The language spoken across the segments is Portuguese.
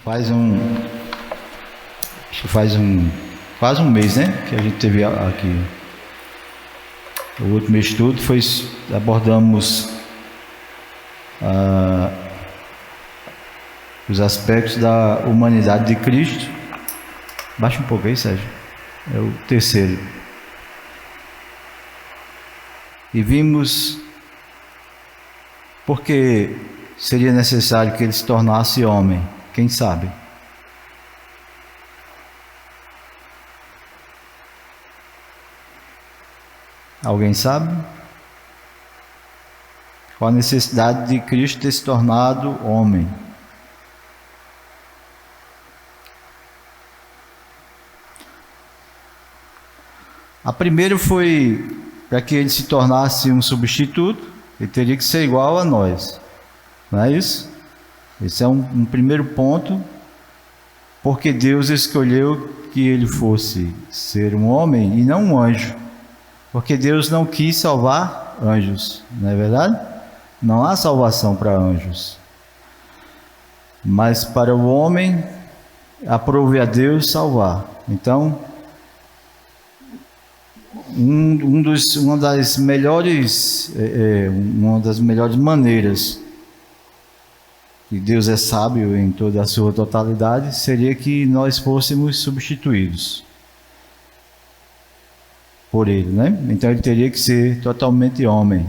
Acho que faz quase um mês, né, que a gente teve aqui. O último estudo abordamos os aspectos da humanidade de Cristo. Baixa um pouco aí, Sérgio. É o terceiro. E vimos porque seria necessário que ele se tornasse homem. Quem sabe? Alguém sabe? Qual a necessidade de Cristo ter se tornado homem? A primeira foi para que ele se tornasse um substituto, ele teria que ser igual a nós. Não é isso? Esse é um primeiro ponto, porque Deus escolheu que ele fosse ser um homem e não um anjo. Porque Deus não quis salvar anjos, não é verdade? Não há salvação para anjos. Mas para o homem, aprove a Deus salvar. Então, uma das melhores maneiras que Deus é sábio em toda a sua totalidade seria que nós fôssemos substituídos por ele, né? Então ele teria que ser totalmente homem.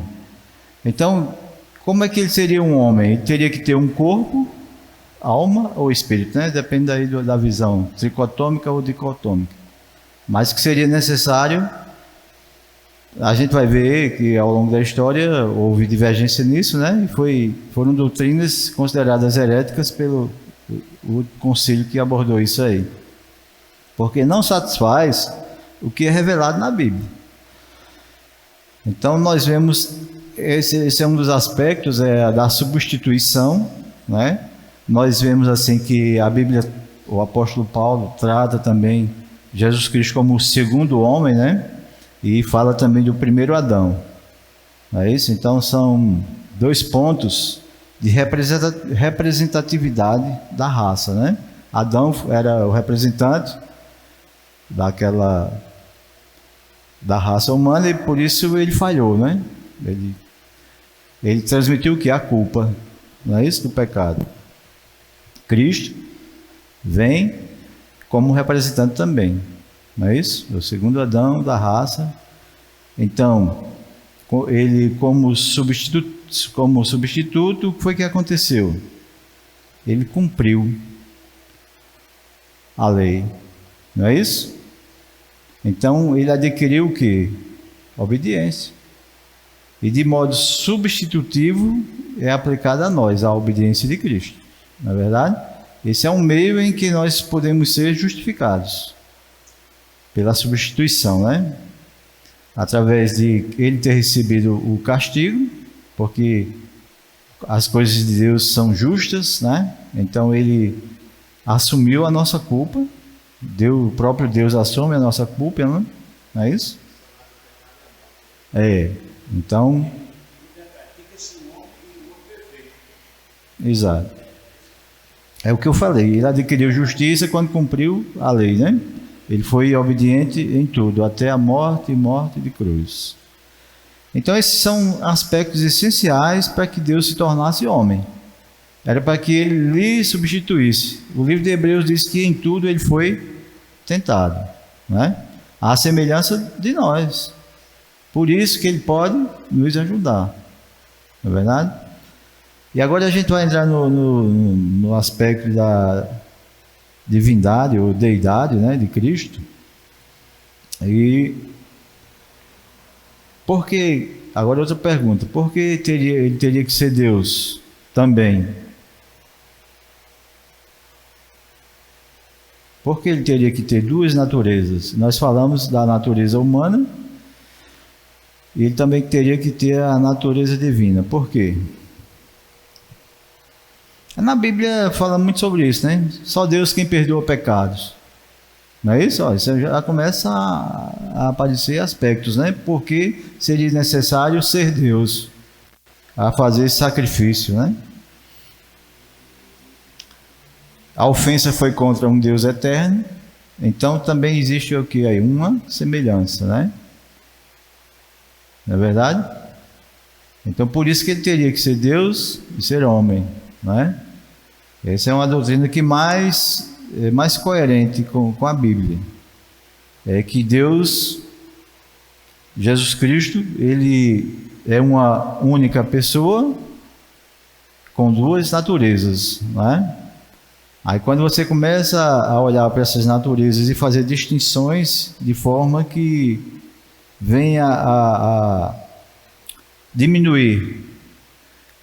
Então, como é que ele seria um homem? Ele teria que ter um corpo, alma ou espírito, né? Depende aí da visão tricotômica ou dicotômica. Mas que seria necessário, a gente vai ver que ao longo da história houve divergência nisso, né? E foram doutrinas consideradas heréticas pelo o concílio que abordou isso aí. Porque não satisfaz o que é revelado na Bíblia. Então nós vemos, esse é um dos aspectos da substituição, né? Nós vemos assim que a Bíblia, o apóstolo Paulo trata também Jesus Cristo como o segundo homem, né? E fala também do primeiro Adão. Não é isso? Então são dois pontos de representatividade da raça, né? Adão era o representante da raça humana e por isso ele falhou, né? Ele transmitiu o que? A culpa, não é isso? Do pecado. Cristo vem como representante também, não é isso? O segundo Adão da raça. Então, ele como substituto, o que foi que aconteceu? Ele cumpriu a lei, não é isso? Então, ele adquiriu o quê? Obediência. E de modo substitutivo é aplicada a nós a obediência de Cristo, não é verdade? Esse é um meio em que nós podemos ser justificados pela substituição, né? Através de ele ter recebido o castigo, porque as coisas de Deus são justas, né? Então ele assumiu a nossa culpa. O próprio Deus assume a nossa culpa, não é isso? Então, exato. É o que eu falei, ele adquiriu justiça quando cumpriu a lei, né? Ele foi obediente em tudo, até a morte e morte de cruz. Então esses são aspectos essenciais para que Deus se tornasse homem. Era para que ele lhe substituísse. O livro de Hebreus diz que em tudo ele foi tentado, né? À semelhança de nós. Por isso que ele pode nos ajudar, não é verdade? E agora a gente vai entrar no aspecto da divindade ou deidade, né, de Cristo. E por que, agora outra pergunta, por que ele teria que ser Deus também? Por que ele teria que ter duas naturezas? Nós falamos da natureza humana e ele também teria que ter a natureza divina. Por quê? Na Bíblia fala muito sobre isso, né? Só Deus quem perdoa pecados. Não é isso? Isso já começa a aparecer aspectos, né? Porque seria necessário ser Deus a fazer esse sacrifício, né? A ofensa foi contra um Deus eterno, então também existe o que aí? Uma semelhança, né? Não é verdade? Então por isso que ele teria que ser Deus e ser homem, né? Essa é uma doutrina que é mais coerente com a Bíblia. É que Deus, Jesus Cristo, ele é uma única pessoa com duas naturezas, né? Aí quando você começa a olhar para essas naturezas e fazer distinções de forma que venha a diminuir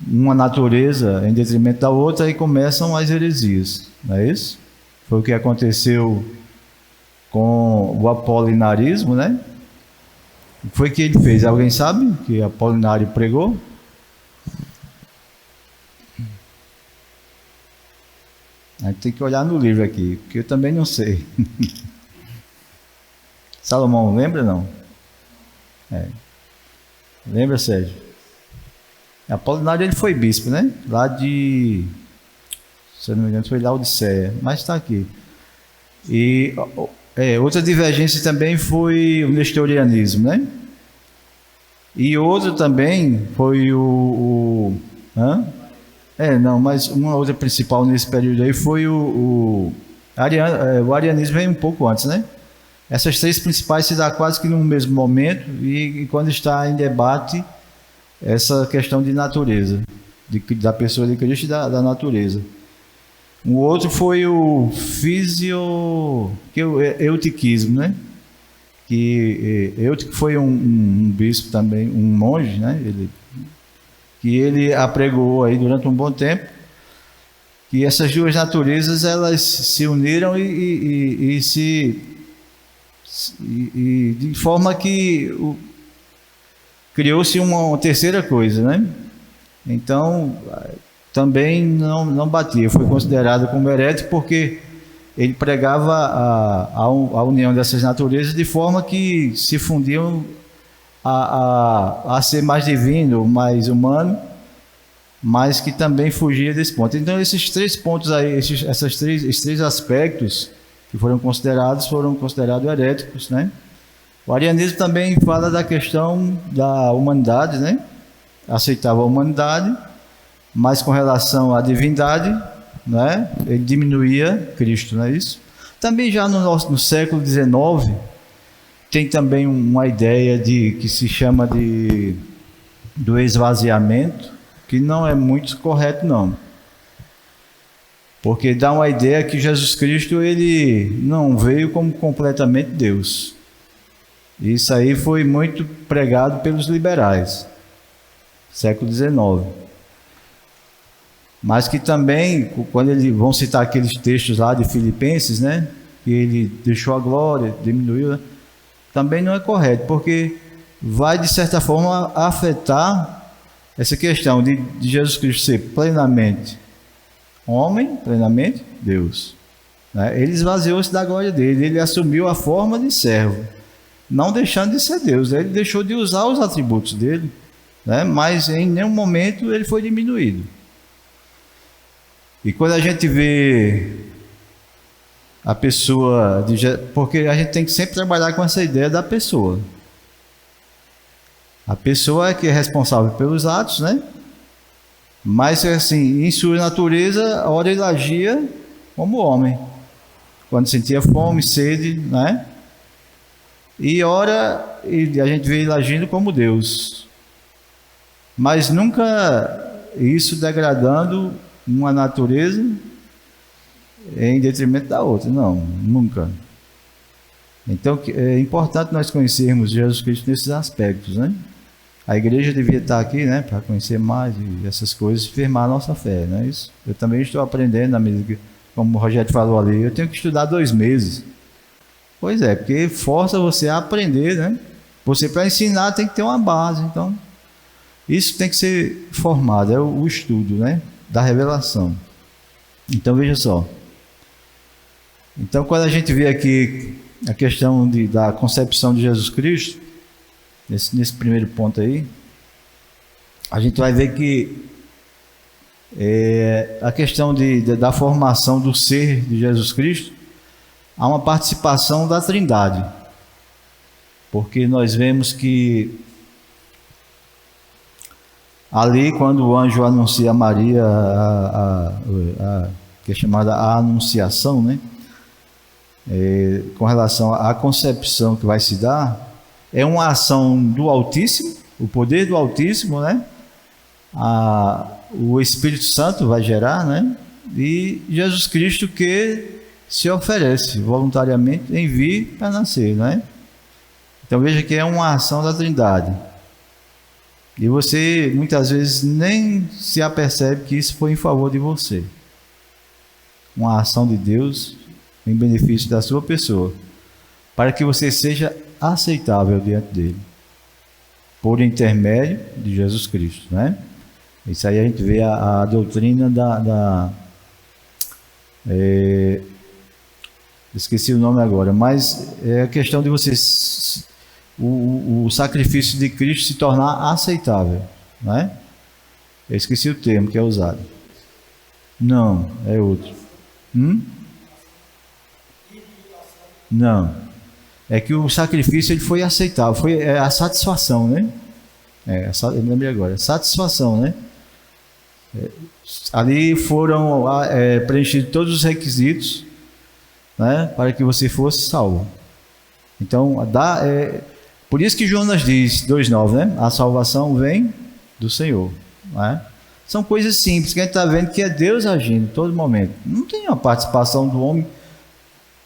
uma natureza em detrimento da outra, aí começam as heresias, não é isso? Foi o que aconteceu com o apolinarismo, né? O que foi que ele fez? Alguém sabe que Apolinário pregou? A gente tem que olhar no livro aqui, porque eu também não sei. Salomão, lembra não? Lembra, Sérgio? Apolinário, ele foi bispo, né? Lá de... Se eu não me engano, foi Laodiceia, mas está aqui. E outra divergência também foi o nestorianismo, né? E outro também foi mas uma outra principal nesse período aí foi o arianismo veio um pouco antes, né? Essas três principais se dá quase que no mesmo momento e quando está em debate essa questão de natureza, da pessoa de Cristo e da natureza. O outro foi o eutiquismo, né? Que Eutico foi um bispo também, um monge, né? Ele apregou aí durante um bom tempo que essas duas naturezas elas se uniram e de forma que criou-se uma terceira coisa, né? Então também não batia, foi considerado como herético porque ele pregava a união dessas naturezas de forma que se fundiam a ser mais divino, mais humano, mas que também fugia desse ponto. Então esses três pontos aí, esses três aspectos que foram considerados heréticos, né? O arianismo também fala da questão da humanidade, né? Aceitava a humanidade, mas com relação à divindade, né? Ele diminuía Cristo, não é isso? Também já no século XIX tem também uma ideia que se chama do esvaziamento, que não é muito correto não, porque dá uma ideia que Jesus Cristo ele não veio como completamente Deus. Isso aí foi muito pregado pelos liberais, século XIX. Mas que também, quando eles vão citar aqueles textos lá de Filipenses, né, que ele deixou a glória, diminuiu, né, também não é correto, porque vai de certa forma afetar essa questão de Jesus Cristo ser plenamente homem, plenamente Deus, né? Ele esvaziou-se da glória dele, ele assumiu a forma de servo, não deixando de ser Deus, ele deixou de usar os atributos dele, né? Mas em nenhum momento ele foi diminuído. E quando a gente vê a pessoa, porque a gente tem que sempre trabalhar com essa ideia da pessoa. A pessoa é que é responsável pelos atos, né? Mas assim, em sua natureza, ora ele agia como homem, quando sentia fome, sede, né? E ora a gente vê ele agindo como Deus, mas nunca isso degradando uma natureza em detrimento da outra, não, nunca. Então é importante nós conhecermos Jesus Cristo nesses aspectos, né? A igreja devia estar aqui, né, para conhecer mais e essas coisas, firmar a nossa fé, não é isso? Eu também estou aprendendo, na medida que, como o Rogério falou ali, eu tenho que estudar 2 meses. Pois é, porque força você a aprender, né? Você, para ensinar, tem que ter uma base, então isso tem que ser formado, é o estudo, né, da revelação. Então veja só. Então quando a gente vê aqui a questão da concepção de Jesus Cristo, nesse primeiro ponto aí, a gente vai ver que a questão da formação do ser de Jesus Cristo, há uma participação da Trindade, porque nós vemos que ali, quando o anjo anuncia a Maria, que é chamada a Anunciação, né? Com relação à concepção que vai se dar, é uma ação do Altíssimo, o poder do Altíssimo, né? O Espírito Santo vai gerar, né? E Jesus Cristo que se oferece voluntariamente em vir para nascer, né? Então veja que é uma ação da Trindade. E você muitas vezes nem se apercebe que isso foi em favor de você. Uma ação de Deus em benefício da sua pessoa, para que você seja aceitável diante dele, por intermédio de Jesus Cristo, né? Isso aí a gente vê a doutrina esqueci o nome agora, mas é a questão de você o sacrifício de Cristo se tornar aceitável, né? Eu esqueci o termo que é usado. Não, é outro. Não. É que o sacrifício ele foi aceitável, foi a satisfação, né? Eu me lembrei agora, satisfação, né? Ali foram preenchidos todos os requisitos, né, para que você fosse salvo. Então, por isso que Jonas diz, 2,9, né? A salvação vem do Senhor, né? São coisas simples que a gente está vendo que é Deus agindo em todo momento. Não tem uma participação do homem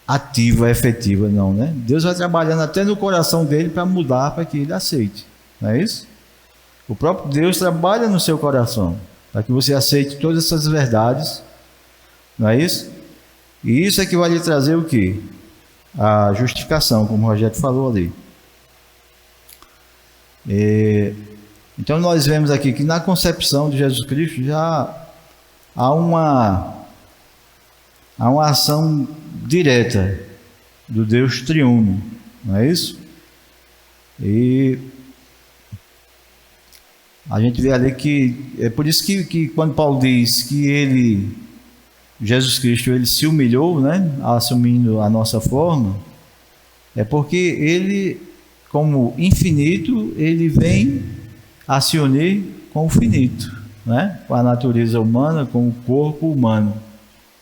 ativa, efetiva, não, né? Deus vai trabalhando até no coração dele para mudar, para que ele aceite, não é isso? O próprio Deus trabalha no seu coração para que você aceite todas essas verdades, não é isso? E isso é que vai lhe trazer o quê? A justificação, como o Rogério falou ali. Então nós vemos aqui que na concepção de Jesus Cristo já há uma ação direta do Deus triuno, não é isso? E a gente vê ali que é por isso que quando Paulo diz que Jesus Cristo, ele se humilhou, né, assumindo a nossa forma, é porque ele, como infinito, ele vem a se unir com o finito, né, com a natureza humana, com o corpo humano,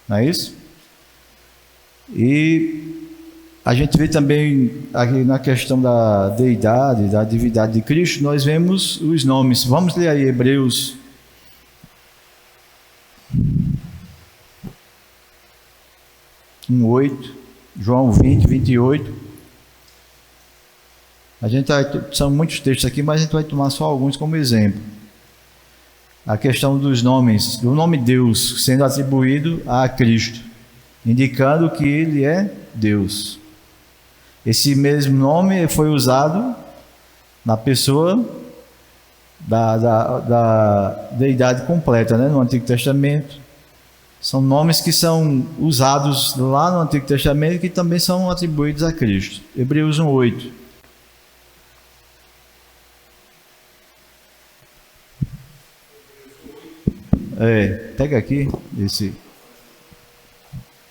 não é isso? E a gente vê também aqui na questão da deidade, da divindade de Cristo, nós vemos os nomes. Vamos ler aí Hebreus 1:8, João 20:28. São muitos textos aqui, mas a gente vai tomar só alguns como exemplo. A questão dos nomes, do nome Deus sendo atribuído a Cristo, indicando que ele é Deus. Esse mesmo nome foi usado na pessoa da deidade completa, né? No Antigo Testamento. São nomes que são usados lá no Antigo Testamento e que também são atribuídos a Cristo. Hebreus 1:8. Pega aqui esse.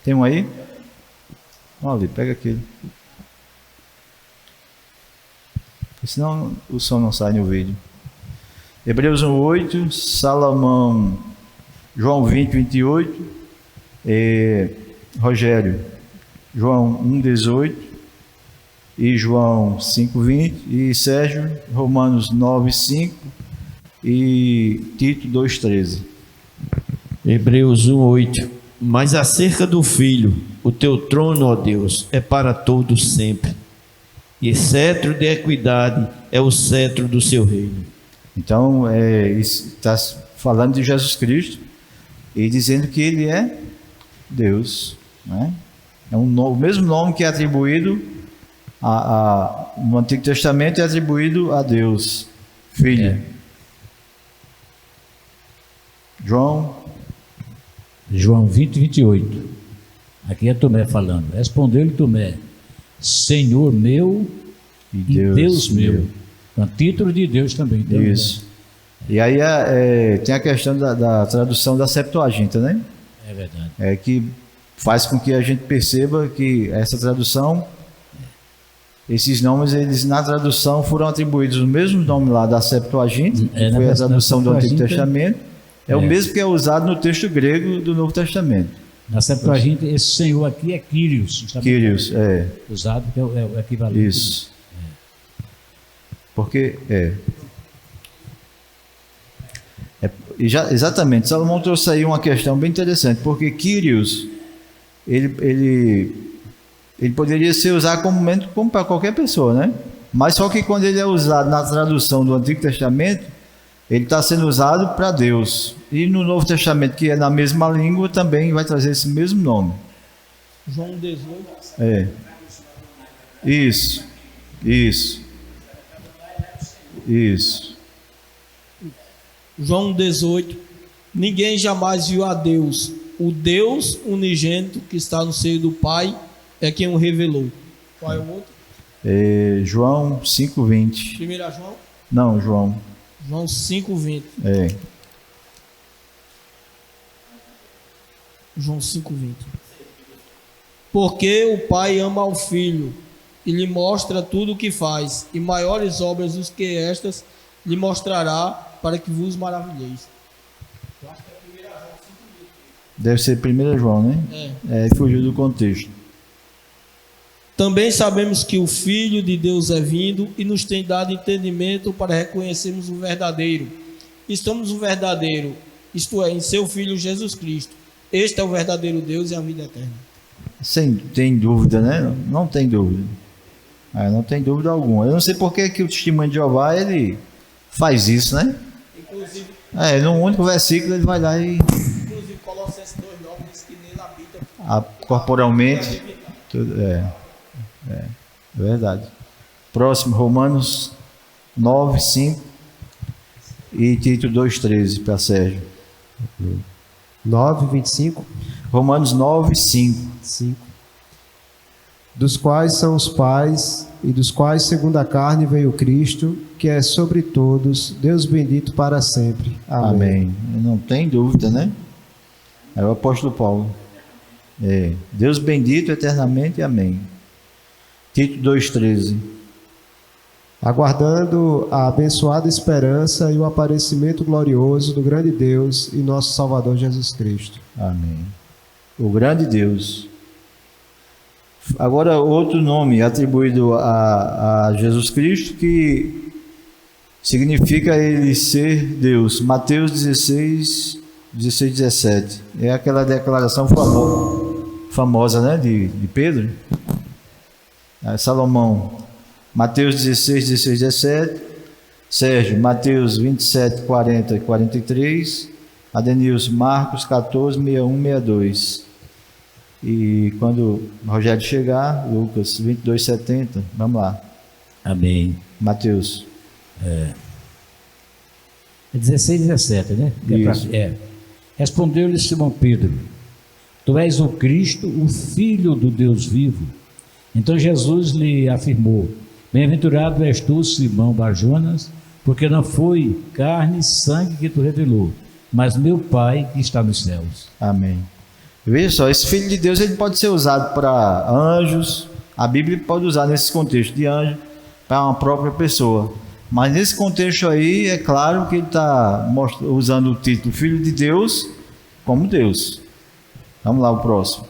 Tem um aí? Olha ali, pega aquele. Senão o som não sai no vídeo. Hebreus 1:8, Salomão, João 20:28, Rogério, João 1:18 e João 5:20 e Sérgio, Romanos 9:5 e Tito 2:13. Hebreus 1:8. Mas acerca do Filho, o teu trono, ó Deus, é para todos sempre, e cetro de equidade é o cetro do seu reino. Então, está falando de Jesus Cristo e dizendo que ele é Deus, né? É o mesmo nome que é atribuído no Antigo Testamento, é atribuído a Deus, Filho. João 20:28. Aqui é Tomé falando. Respondeu-lhe Tomé: Senhor meu e Deus meu. Com título de Deus também. Isso. E aí tem a questão da tradução da Septuaginta, né? É verdade. Que faz com que a gente perceba que essa tradução, esses nomes, eles na tradução foram atribuídos o mesmo nome lá da Septuaginta, que foi a tradução do Antigo Testamento, o mesmo que é usado no texto grego do Novo Testamento. Na Septuaginta, esse Senhor aqui é Kyrios. Kyrios, usado, que é o equivalente. Isso. Porque exatamente, Salomão trouxe aí uma questão bem interessante, porque Kyrios ele poderia ser usado como para qualquer pessoa, né? Mas só que quando ele é usado na tradução do Antigo Testamento, ele está sendo usado para Deus. E no Novo Testamento, que é na mesma língua, também vai trazer esse mesmo nome. João 18. Isso. João 18. Ninguém jamais viu a Deus. O Deus unigênito que está no seio do Pai é quem o revelou. Qual é o outro? João 5:20. 1 João? Não, João. João 5:20. João 5:20. Porque o Pai ama ao Filho e lhe mostra tudo o que faz, e maiores obras do que estas lhe mostrará, para que vos maravilheis. Deve ser 1 João, né? Fugiu do contexto. Também sabemos que o Filho de Deus é vindo e nos tem dado entendimento para reconhecermos o verdadeiro. Estamos no verdadeiro, isto é, em seu Filho Jesus Cristo. Este é o verdadeiro Deus e a vida eterna. Tem dúvida, né? Não tem dúvida. Não tem dúvida alguma. Eu não sei por que o Testemunho de Jeová ele faz isso, né? Inclusive, num único versículo ele vai lá e... Inclusive, Colossenses 2:9 diz que nele habita corporalmente. Tudo, verdade. Próximo, Romanos 9:5 e Tito 2:13 para Sérgio. 9:25. Romanos 9:5. 5. Dos quais são os pais, e dos quais, segundo a carne, veio Cristo, que é sobre todos, Deus bendito para sempre. Amém. Não tem dúvida, né? É o apóstolo Paulo. Deus bendito eternamente. Amém. Tito 2:13. Aguardando a abençoada esperança e o aparecimento glorioso do grande Deus e nosso Salvador Jesus Cristo. Amém. O grande Deus. Agora, outro nome atribuído a Jesus Cristo, que significa ele ser Deus. Mateus 16:17. É aquela declaração famosa, né, de Pedro. Salomão, Mateus 16:17. Sérgio, Mateus 27:40 e 43. Adenilson, Marcos 14:61-62. E quando o Rogério chegar, Lucas 22:70. Vamos lá. Amém. Mateus. 16:17, né? Isso. Respondeu-lhe Simão Pedro: Tu és o Cristo, o Filho do Deus vivo. Então Jesus lhe afirmou: Bem-aventurado és tu, Simão Barjonas, porque não foi carne e sangue que tu revelou, mas meu Pai que está nos céus. Amém. Veja só, esse Filho de Deus ele pode ser usado para anjos. A Bíblia pode usar nesse contexto de anjo para uma própria pessoa. Mas nesse contexto aí, é claro que ele está usando o título Filho de Deus como Deus. Vamos lá, o próximo.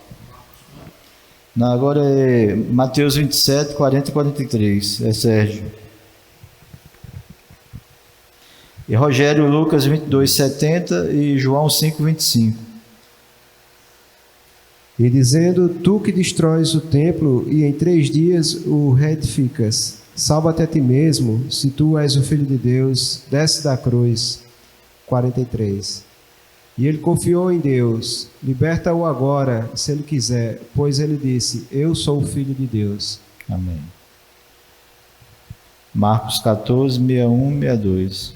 Agora é Mateus 27:40 e 43. É Sérgio. E Rogério, Lucas 22:70 e João 5:25. E dizendo, tu que destróis o templo e em 3 dias o reedificas, salva-te a ti mesmo, se tu és o Filho de Deus, desce da cruz. 43. E ele confiou em Deus, liberta-o agora, se ele quiser, pois ele disse, eu sou o Filho de Deus. Amém. Marcos 14:61-62.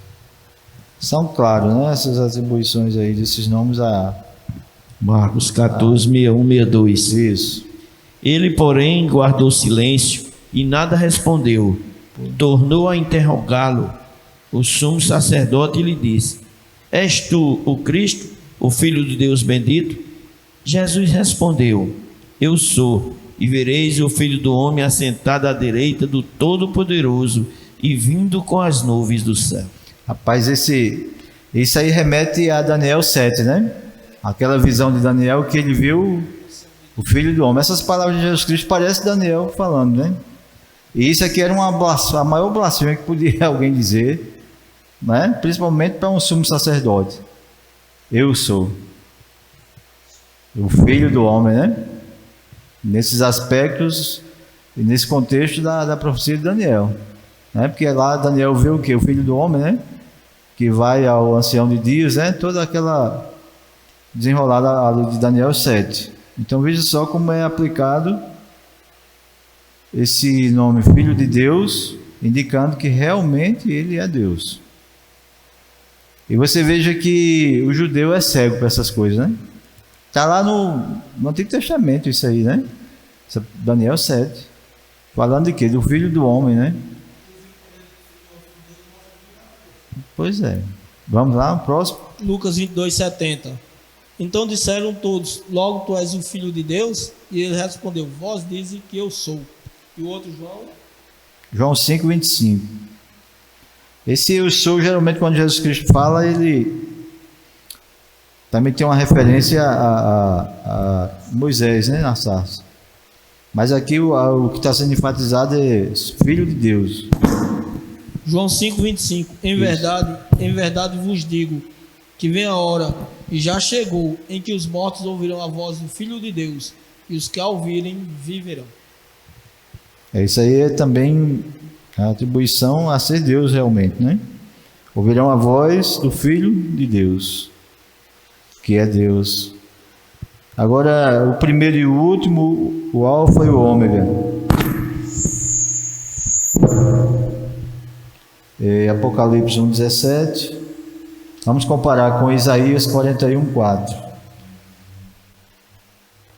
São claros, né, essas atribuições aí desses nomes a Marcos 14:61-62. Isso. Ele, porém, guardou silêncio e nada respondeu. Tornou a interrogá-lo: o sumo sacerdote lhe disse: És tu o Cristo, o Filho de Deus bendito? Jesus respondeu: Eu sou, e vereis o Filho do Homem assentado à direita do Todo-Poderoso e vindo com as nuvens do céu. Rapaz, isso aí remete a Daniel 7, né? Aquela visão de Daniel que ele viu o Filho do Homem. Essas palavras de Jesus Cristo parecem Daniel falando, né? E isso aqui era a maior blasfêmia que podia alguém dizer, né? Principalmente para um sumo sacerdote. Eu sou o Filho do Homem, né? Nesses aspectos e nesse contexto da profecia de Daniel, né? Porque lá Daniel vê o que? O Filho do Homem, né? Que vai ao ancião de dias, né? Toda aquela desenrolada ali de Daniel 7. Então veja só como é aplicado esse nome Filho de Deus, indicando que realmente ele é Deus. E você veja que o judeu é cego para essas coisas, né? Está lá no Antigo Testamento isso aí, né? Daniel 7. Falando de quê? Do Filho do Homem, né? Pois é. Vamos lá, o próximo. Lucas 22, 70. Então disseram todos: Logo tu és o Filho de Deus? E ele respondeu: Vós dizem que eu sou. E o outro João? João 5, 25. Esse eu sou, geralmente, quando Jesus Cristo fala, ele também tem uma referência a Moisés, né, na sarça. Mas aqui o que está sendo enfatizado é Filho de Deus. João 5, 25. Em verdade vos digo que vem a hora, e já chegou, em que os mortos ouvirão a voz do Filho de Deus, e os que a ouvirem viverão. Isso aí é também a atribuição a ser Deus realmente, né? Ouvirão a voz do Filho de Deus, que é Deus. Agora, o primeiro e o último, o Alfa e o Ômega. Apocalipse 1,17. Vamos comparar com Isaías 41,4.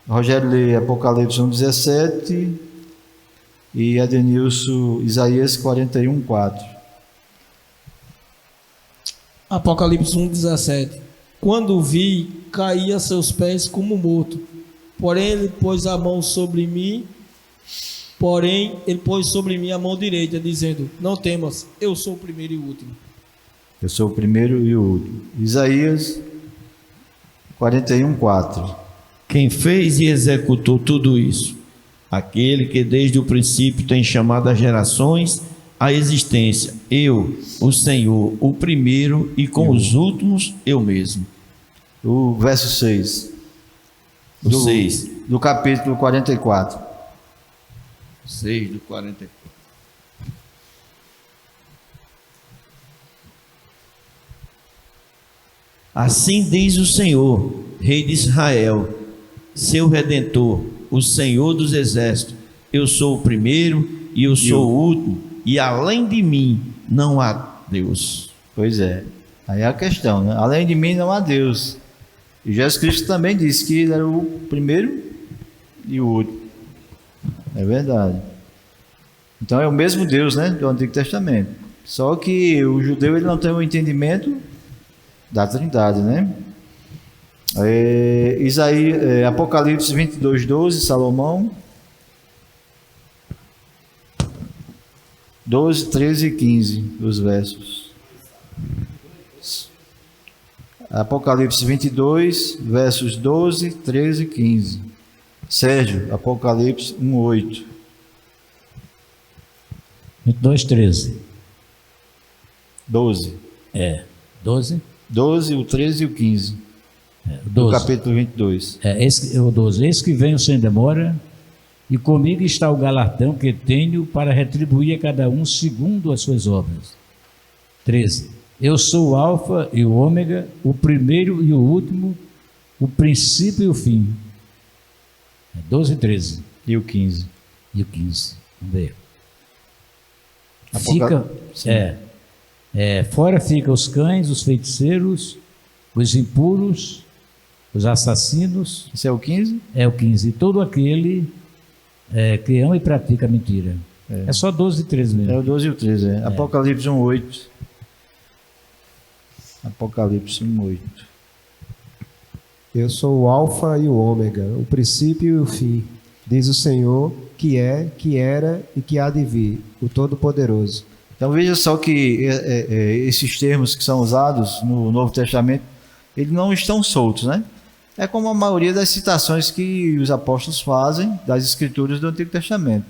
Rogério lê Apocalipse 1,17 e Adenilson Isaías 41,4. Apocalipse 1,17. Quando o vi, caí a seus pés como morto. Porém ele pôs sobre mim a mão direita, dizendo: Não temas, eu sou o primeiro e o último. Eu sou o primeiro e o último. Isaías 41,4. Quem fez e executou tudo isso? Aquele que desde o princípio tem chamado as gerações à existência. Eu, o Senhor, o primeiro, e com os últimos eu mesmo. O verso 6. O 6. Do capítulo 44. 6 do 44. Assim diz o Senhor, Rei de Israel, seu Redentor, o Senhor dos Exércitos: Eu sou o primeiro e eu sou o último, e além de mim não há Deus. Pois é, aí é a questão, né? Além de mim não há Deus. E Jesus Cristo também disse que ele era o primeiro e o último. É verdade. Então é o mesmo Deus, né, do Antigo Testamento. Só que o judeu ele não tem o entendimento da Trindade, né? Apocalipse 22, 12, Salomão 12, 13 e 15, os versos. Apocalipse 22, versos 12, 13 e 15. Sérgio, Apocalipse 1, 8. 22, 13. 12. 12? 12, o 13 e o 15. Do 12. capítulo 22. O 12. Eis que venho sem demora, e comigo está o galardão que tenho para retribuir a cada um segundo as suas obras. 13. Eu sou o Alfa e o Ômega, o primeiro e o último, o princípio e o fim. 12 e 13. E o 15. E o 15. Vamos ver. Fora ficam os cães, os feiticeiros, os impuros, os assassinos. Isso é o 15? É o 15. E todo aquele que ama e pratica a mentira. É só 12 e 13 mesmo. É o 12 e o 13. Apocalipse 1, 8. Apocalipse 1:8. Eu sou o alfa e o ômega, o princípio e o fim, diz o Senhor, que é, que era e que há de vir, o Todo-Poderoso. Então veja só que esses termos que são usados no Novo Testamento, eles não estão soltos, né? É como a maioria das citações que os apóstolos fazem das escrituras do Antigo Testamento.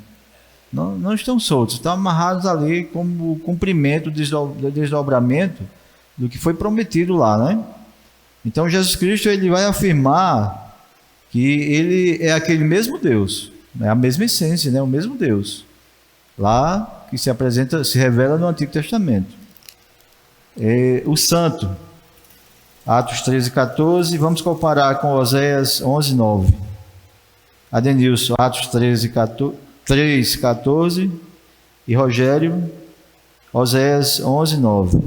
Não estão soltos, estão amarrados ali como cumprimento, desdobramento do que foi prometido lá, né? Então Jesus Cristo ele vai afirmar que ele é aquele mesmo Deus, é a mesma essência, né? O mesmo Deus lá que se revela no Antigo Testamento. O Santo, Atos 13:14, vamos comparar com Oséias 11:9. Adenilson, Atos 3:14 e Rogério, Oséias 11:9.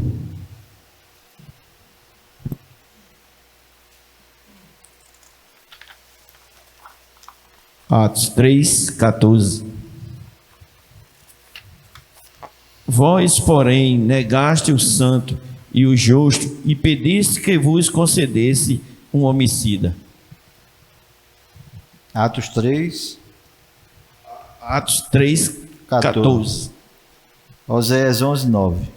Atos 3:14. Vós, porém, negaste o santo e o justo e pediste que vos concedesse um homicida. Atos 3, Atos 3:14. Oséias 11:9.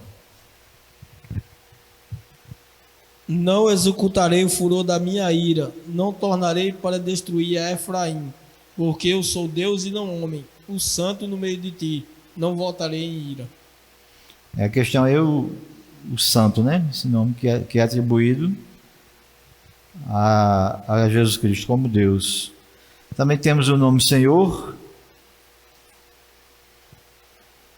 Não executarei o furor da minha ira, não tornarei para destruir a Efraim, porque eu sou Deus e não homem, o santo no meio de ti, não voltarei em ira. A questão é o santo, né? Esse nome que é atribuído a Jesus Cristo como Deus. Também temos o nome Senhor,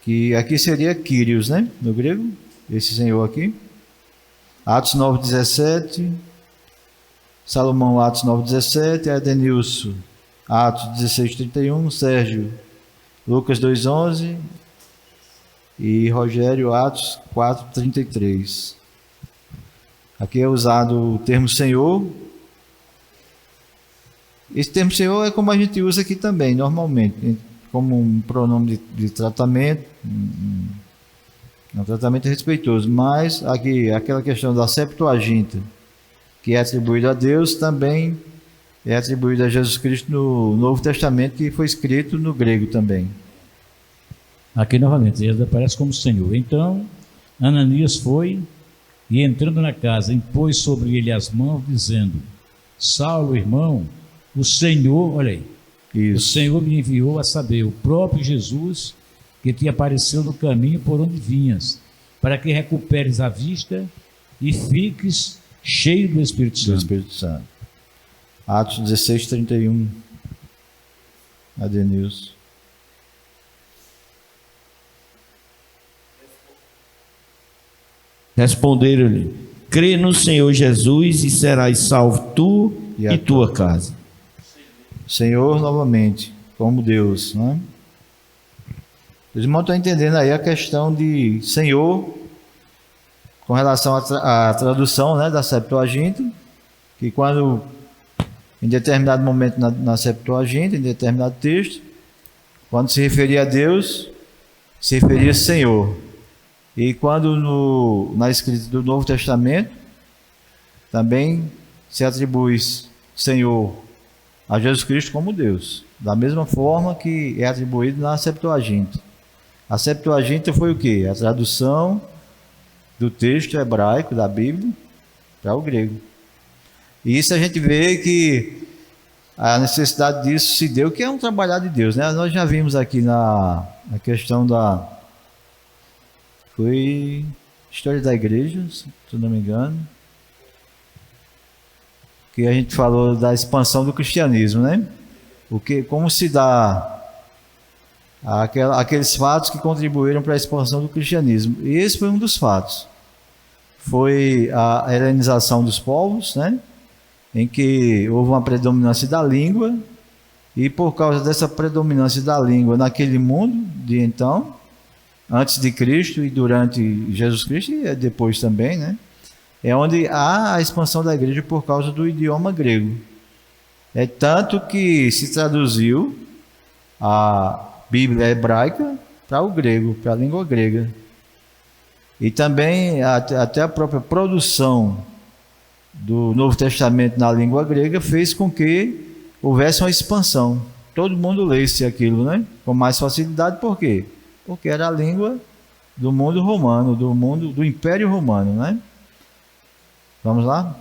que aqui seria Kyrios, né? No grego, esse Senhor aqui. Atos 9:17, Salomão, Atos 9:17, Adenilson, Atos 16:31, Sérgio, Lucas 2:11 e Rogério, Atos 4:33. Aqui é usado o termo Senhor. Esse termo Senhor é como a gente usa aqui também, normalmente, como um pronome de tratamento, um tratamento respeitoso, mas aqui aquela questão da Septuaginta, que é atribuída a Deus, também é atribuída a Jesus Cristo no Novo Testamento, que foi escrito no grego também. Aqui novamente, ele aparece como Senhor. Então, Ananias foi e, entrando na casa, impôs sobre ele as mãos, dizendo: Saulo, irmão, o Senhor, olha aí, o Isso. Senhor me enviou a saber, o próprio Jesus, que te apareceu no caminho por onde vinhas, para que recuperes a vista e fiques cheio do Espírito Do Santo. Espírito Santo. Atos 16:31. Adenilson. Responderam-lhe: crê no Senhor Jesus e serás salvo tu e tua casa. Senhor novamente, como Deus, né? Os irmãos estão entendendo aí a questão de Senhor com relação à tradução, né, da Septuaginta, que quando em determinado momento na Septuaginta, em determinado texto, quando se referia a Deus, se referia a Senhor. E quando na escrita do Novo Testamento, também se atribui Senhor a Jesus Cristo como Deus, da mesma forma que é atribuído na Septuaginta. A Septuaginta foi o quê? A tradução do texto hebraico da Bíblia para o grego. E isso a gente vê que a necessidade disso se deu, que é um trabalhar de Deus, né? Nós já vimos aqui na questão foi História da Igreja, se eu não me engano, que a gente falou da expansão do cristianismo, né? Como se dá aqueles fatos que contribuíram para a expansão do cristianismo. E esse foi um dos fatos. Foi a helenização dos povos, né? Em que houve uma predominância da língua, e por causa dessa predominância da língua naquele mundo de então, antes de Cristo e durante Jesus Cristo e depois também, né? É onde há a expansão da igreja por causa do idioma grego. É tanto que se traduziu a Bíblia hebraica para o grego, para a língua grega. E também até a própria produção do Novo Testamento na língua grega fez com que houvesse uma expansão. Todo mundo lesse aquilo, né? Com mais facilidade, por quê? Porque era a língua do mundo romano, do Império Romano, né? Vamos lá?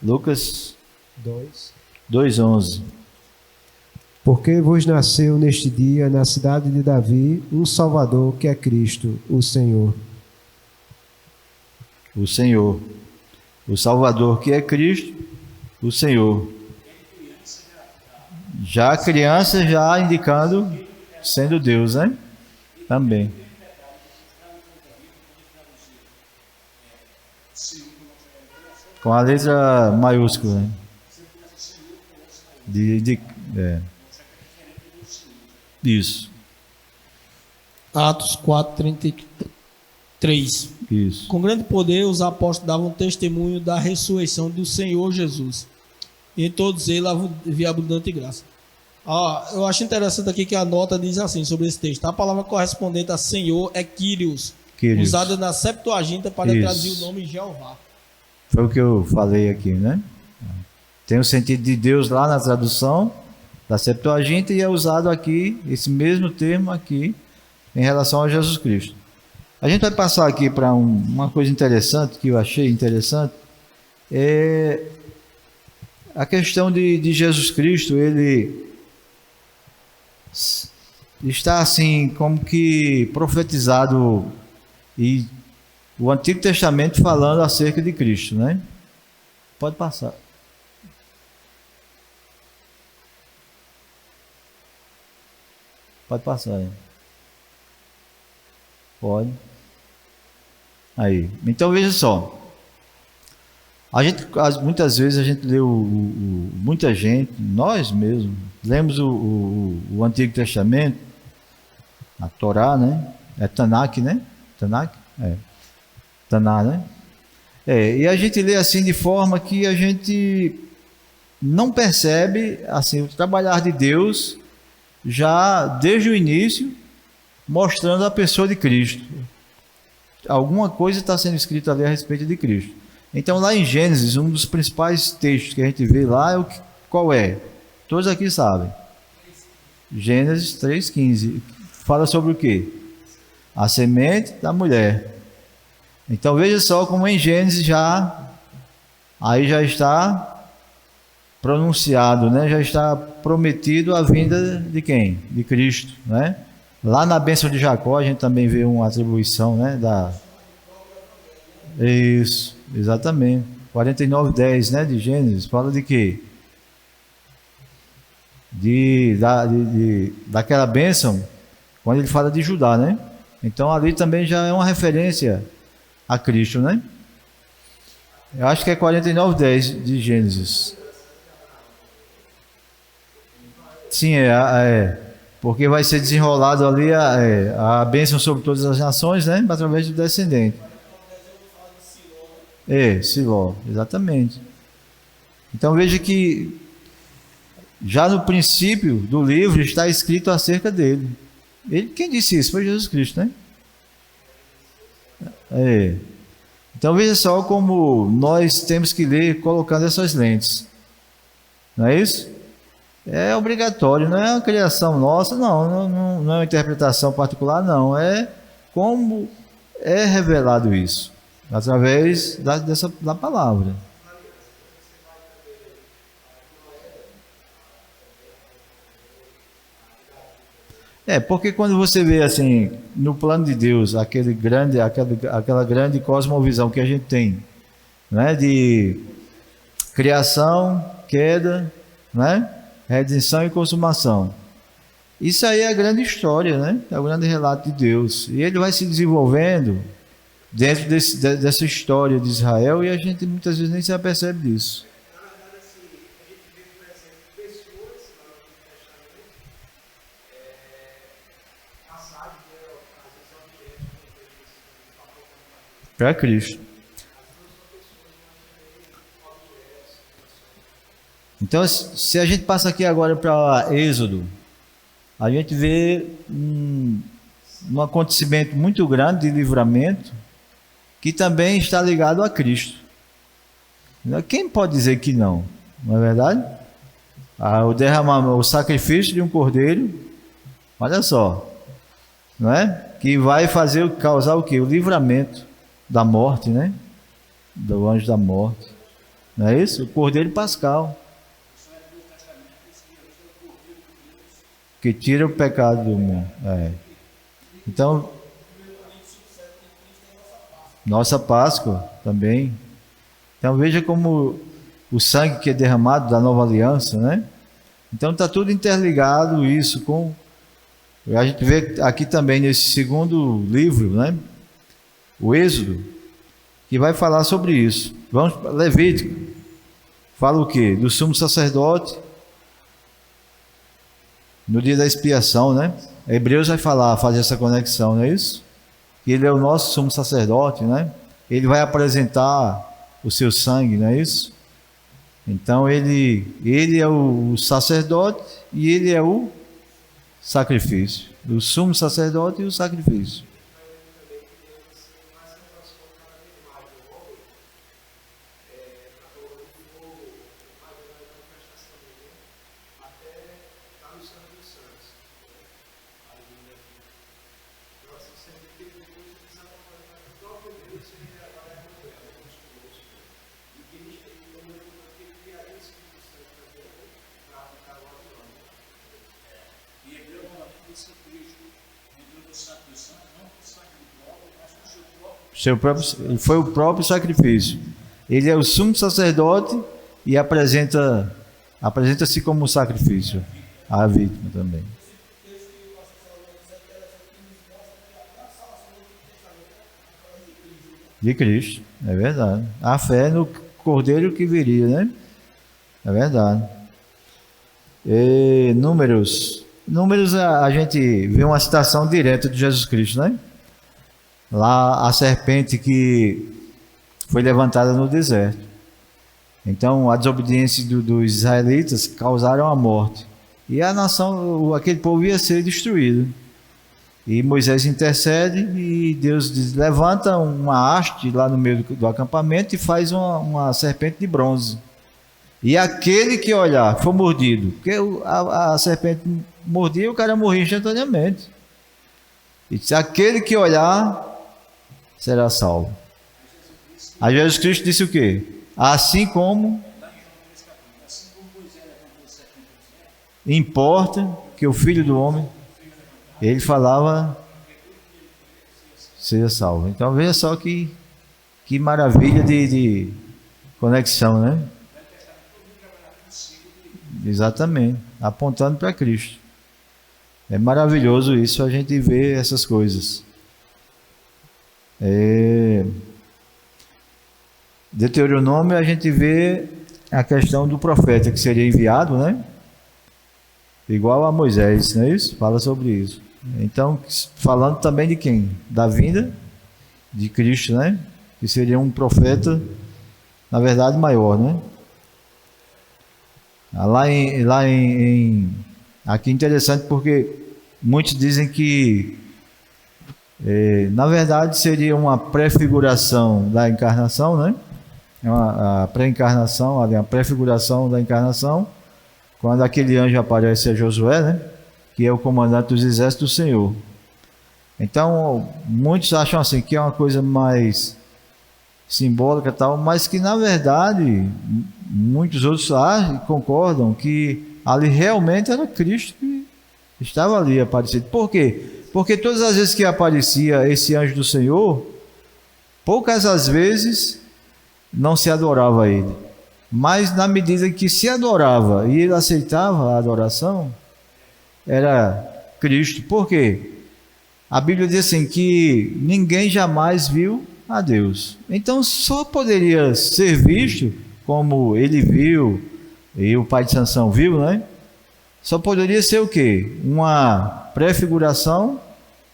Lucas 2:11. Porque vos nasceu neste dia, na cidade de Davi, um Salvador, que é Cristo, o Senhor. O Senhor. O Salvador, que é Cristo, o Senhor. Já a criança, já indicando sendo Deus, né? Também. Com a letra maiúscula, né? Isso. Atos 4:33. Isso. Com grande poder, os apóstolos davam testemunho da ressurreição do Senhor Jesus. E em todos eles havia abundante graça. Eu acho interessante aqui que a nota diz assim sobre esse texto. A palavra correspondente a Senhor é Kyrios, usada na Septuaginta para traduzir o nome Jeová. Foi o que eu falei aqui, né? Tem o sentido de Deus lá na tradução da Septuaginta e é usado aqui, esse mesmo termo aqui, em relação a Jesus Cristo. A gente vai passar aqui para uma coisa interessante, que eu achei interessante, é a questão de Jesus Cristo. Ele está assim, como que profetizado, e o Antigo Testamento falando acerca de Cristo, né? Pode passar. Pode passar aí. Pode. Aí. Então veja só. Muitas vezes a gente lê muita gente, nós mesmos, lemos o Antigo Testamento, a Torá, né? É Tanakh, né? Tanakh? É. Taná, né? E a gente lê assim de forma que a gente não percebe assim o trabalhar de Deus já desde o início, mostrando a pessoa de Cristo. Alguma coisa está sendo escrita ali a respeito de Cristo. Então lá em Gênesis, um dos principais textos que a gente vê lá qual é? Todos aqui sabem. Gênesis 3:15. Fala sobre o quê? A semente da mulher. Então veja só como em Gênesis já está pronunciado, né? Já está prometido a vinda de quem? De Cristo, né? Lá na bênção de Jacó a gente também vê uma atribuição, né? Isso, exatamente. 49:10, né? De Gênesis fala de quê? Daquela bênção quando ele fala de Judá, né? Então ali também já é uma referência a Cristo, né? Eu acho que é 49:10 de Gênesis. Sim, porque vai ser desenrolado ali a bênção sobre todas as nações, né? Através do descendente. Siló, exatamente. Então veja que já no princípio do livro está escrito acerca dele. Quem disse isso? Foi Jesus Cristo, né? Então veja só como nós temos que ler colocando essas lentes. Não é isso? É obrigatório, não é uma criação nossa, não é uma interpretação particular, não. É como é revelado isso, através da palavra. Porque quando você vê assim, no plano de Deus, aquela grande cosmovisão que a gente tem, né, de criação, queda, né, redenção e consumação. Isso aí é a grande história, né? É o grande relato de Deus. E ele vai se desenvolvendo dentro dessa história de Israel e a gente muitas vezes nem se apercebe disso. Para Cristo. Então, se a gente passa aqui agora para Êxodo, a gente vê um acontecimento muito grande de livramento que também está ligado a Cristo. Quem pode dizer que não? Não é verdade? O sacrifício de um cordeiro, olha só, não é? Que vai causar o quê? O livramento da morte, né? Do anjo da morte. Não é isso? O cordeiro pascal. Que tira o pecado do mundo. Então, nossa Páscoa também. Então veja como o sangue que é derramado da nova aliança, né? Então está tudo interligado isso com... A gente vê aqui também nesse segundo livro, né? O Êxodo, que vai falar sobre isso. Vamos para Levítico. Fala o quê? Do sumo sacerdote no dia da expiação, né? Hebreus vai fazer essa conexão, não é isso? Que ele é o nosso sumo sacerdote, né? Ele vai apresentar o seu sangue, não é isso? Então ele é o sacerdote e ele é o sacrifício. O sumo sacerdote e o sacrifício. Ele foi o próprio sacrifício. Ele é o sumo sacerdote e apresenta-se como sacrifício à vítima também. De Cristo, é verdade. A fé no Cordeiro que viria, né? É verdade. E Números, a gente vê uma citação direta de Jesus Cristo, né? Lá a serpente que foi levantada no deserto. Então a desobediência dos israelitas causaram a morte. E a nação, aquele povo ia ser destruído. E Moisés intercede e Deus diz, levanta uma haste lá no meio do acampamento e faz uma serpente de bronze. E aquele que olhar, for mordido, porque a serpente mordia e o cara morria instantaneamente. E disse, aquele que olhar será salvo. Aí Jesus Cristo disse o quê? Assim como importa que o Filho do Homem, ele falava, seja salvo. Então veja só que maravilha de conexão, né? Exatamente, apontando para Cristo. É maravilhoso isso, a gente vê essas coisas. Deuteronômio, a gente vê a questão do profeta que seria enviado, né? Igual a Moisés, não é isso? Fala sobre isso. Então, falando também de quem? Da vinda de Cristo, né? Que seria um profeta, na verdade, maior, né? Aqui é interessante porque muitos dizem que na verdade seria uma prefiguração da encarnação, né? A pré-encarnação, a prefiguração da encarnação, quando aquele anjo aparece a Josué, né? Que é o comandante dos exércitos do Senhor. Então, muitos acham assim que é uma coisa mais simbólica e tal, mas que na verdade muitos outros concordam que ali realmente era Cristo que estava ali aparecido. Por quê? Porque todas as vezes que aparecia esse anjo do Senhor, poucas as vezes não se adorava a ele. Mas na medida que se adorava e ele aceitava a adoração, era Cristo. Por quê? A Bíblia diz assim que ninguém jamais viu a Deus. Então só poderia ser visto como ele viu e o pai de Sansão viu, né? Só poderia ser o quê? Uma prefiguração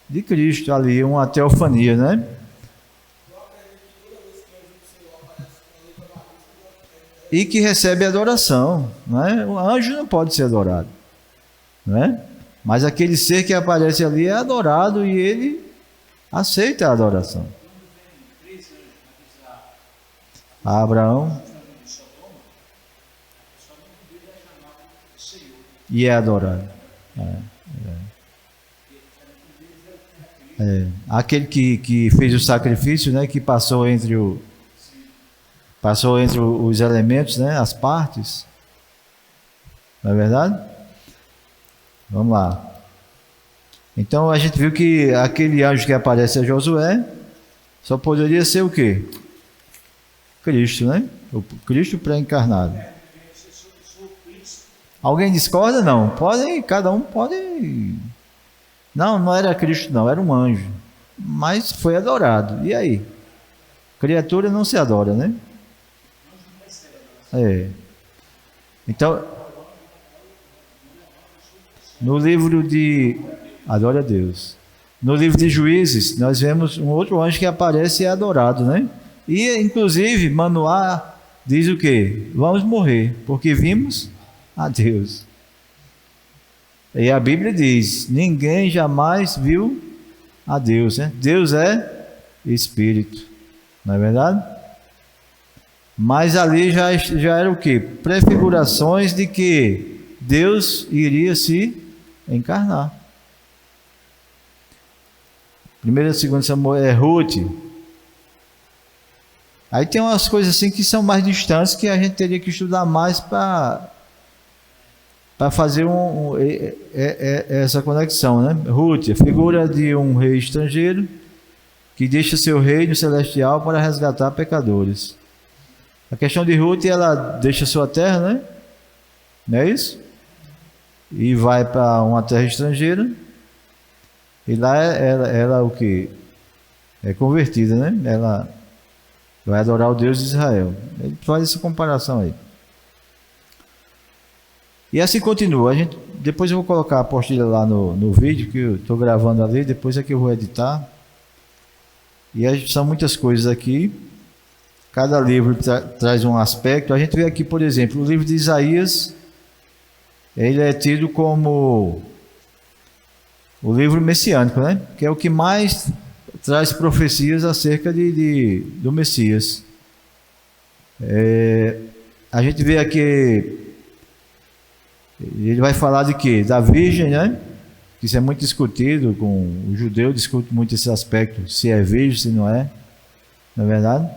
de Cristo ali, uma teofania, né? E que recebe adoração, né? O anjo não pode ser adorado, né? Mas aquele ser que aparece ali é adorado e ele aceita a adoração. A Abraão. E é adorado. Aquele que fez o sacrifício, né, que passou entre os elementos, né, as partes. Não é verdade? Vamos lá. Então a gente viu que aquele anjo que aparece a Josué só poderia ser o quê? Cristo, né? O Cristo pré-encarnado. Alguém discorda? Não. Cada um pode. Não era Cristo, não, era um anjo. Mas foi adorado. E aí? Criatura não se adora, né? Então, no livro de. Adora a Deus. No livro de Juízes, nós vemos um outro anjo que aparece e é adorado, né? E, inclusive, Manoá diz o quê? Vamos morrer, porque vimos a Deus. E a Bíblia diz: ninguém jamais viu a Deus, né? Deus é Espírito, não é verdade? Mas ali já era o quê? Prefigurações de que Deus iria se encarnar. 1ª e 2ª Samuel é Ruth. Aí tem umas coisas assim que são mais distantes, que a gente teria que estudar mais para fazer essa conexão, né? Ruth, figura de um rei estrangeiro que deixa seu reino celestial para resgatar pecadores. A questão de Ruth, ela deixa sua terra, né? Não é isso? E vai para uma terra estrangeira. E lá ela o que? É convertida, né? Ela vai adorar o Deus de Israel. Ele faz essa comparação aí. E assim continua. Depois eu vou colocar a apostila lá no vídeo, que eu estou gravando ali, depois é que eu vou editar. E são muitas coisas aqui. Cada livro traz um aspecto. A gente vê aqui, por exemplo, o livro de Isaías, ele é tido como o livro messiânico, né? Que é o que mais traz profecias acerca do Messias. A gente vê aqui, ele vai falar de quê? Da Virgem, né? Isso é muito discutido, o judeu discute muito esse aspecto, se é virgem, se não é. Não é verdade?